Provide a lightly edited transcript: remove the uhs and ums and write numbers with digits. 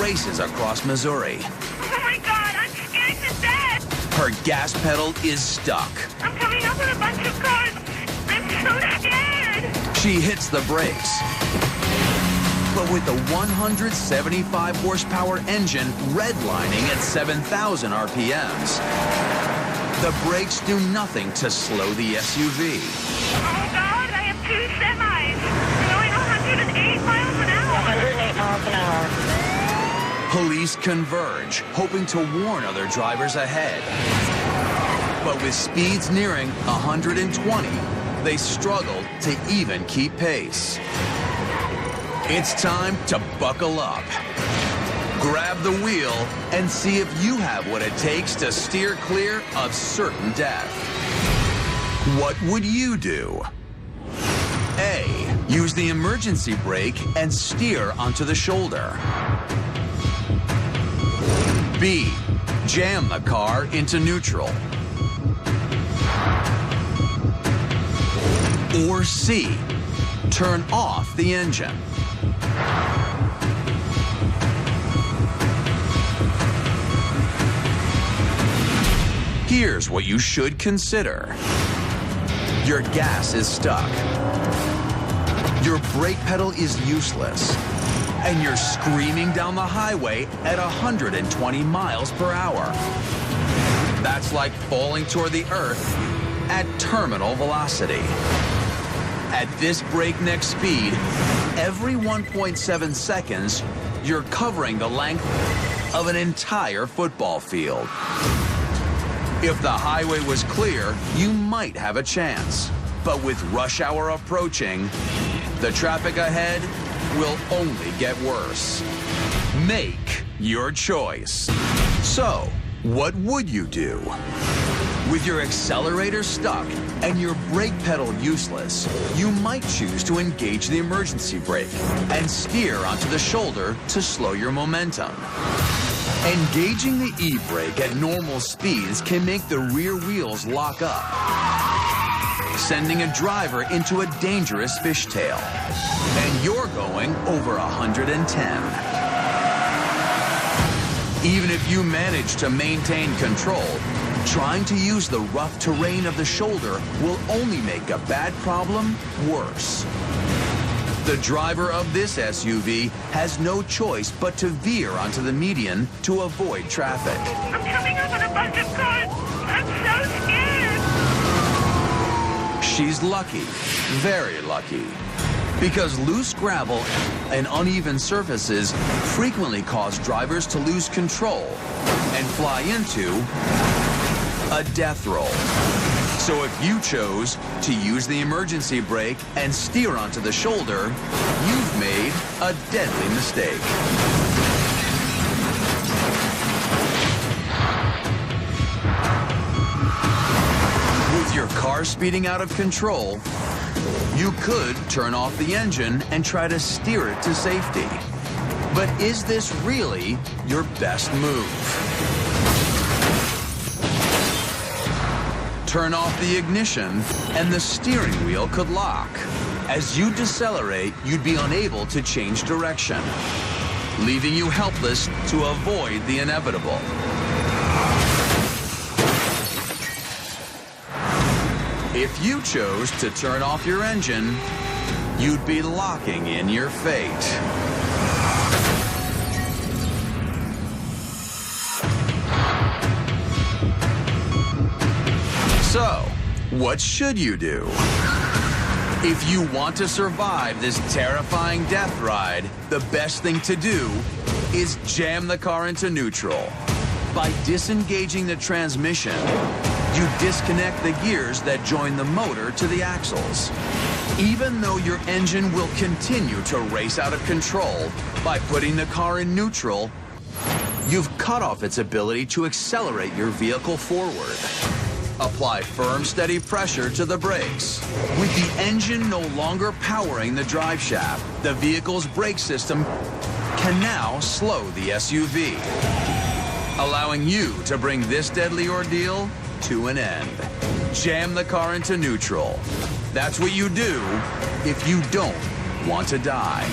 races across Missouri. Oh my God, I'm scared to death! Her gas pedal is stuck. I'm coming up with a bunch of cars. I'm so scared! She hits the brakes. But with the 175 horsepower engine redlining at 7,000 RPMs, the brakes do nothing to slow the SUV. Oh God, I have two semis. They're going 108 miles an hour. 108 miles an hour. Police converge, hoping to warn other drivers ahead. But with speeds nearing 120, they struggle to even keep pace. It's time to buckle up. Grab the wheel and see if you have what it takes to steer clear of certain death. What would you do? A. Use the emergency brake and steer onto the shoulder. B. Jam the car into neutral. Or C. Turn off the engine. Here's what you should consider. Your gas is stuck. Your brake pedal is useless. And you're screaming down the highway at 120 miles per hour. That's like falling toward the earth at terminal velocity. At this breakneck speed, every 1.7 seconds, you're covering the length of an entire football field. If the highway was clear, you might have a chance. But with rush hour approaching, the traffic ahead will only get worse. Make your choice. So, what would you do? With your accelerator stuck and your brake pedal useless, you might choose to engage the emergency brake and steer onto the shoulder to slow your momentum. Engaging the e-brake at normal speeds can make the rear wheels lock up, sending a driver into a dangerous fishtail. And you're going over 110. Even if you manage to maintain control, trying to use the rough terrain of the shoulder will only make a bad problem worse. The driver of this SUV has no choice but to veer onto the median to avoid traffic. I'm coming up with a bunch of cars. I'm so scared. She's lucky, very lucky, because loose gravel and uneven surfaces frequently cause drivers to lose control and fly into a death roll. So if you chose to use the emergency brake and steer onto the shoulder, you've made a deadly mistake. With your car speeding out of control, you could turn off the engine and try to steer it to safety. But is this really your best move? Turn off the ignition, and the steering wheel could lock. As you decelerate, you'd be unable to change direction, leaving you helpless to avoid the inevitable. If you chose to turn off your engine, you'd be locking in your fate. So, what should you do? If you want to survive this terrifying death ride, the best thing to do is jam the car into neutral. By disengaging the transmission, you disconnect the gears that join the motor to the axles. Even though your engine will continue to race out of control, by putting the car in neutral, you've cut off its ability to accelerate your vehicle forward. Apply firm, steady pressure to the brakes. With the engine no longer powering the drive shaft, the vehicle's brake system can now slow the SUV, allowing you to bring this deadly ordeal to an end. Jam the car into neutral. That's what you do if you don't want to die.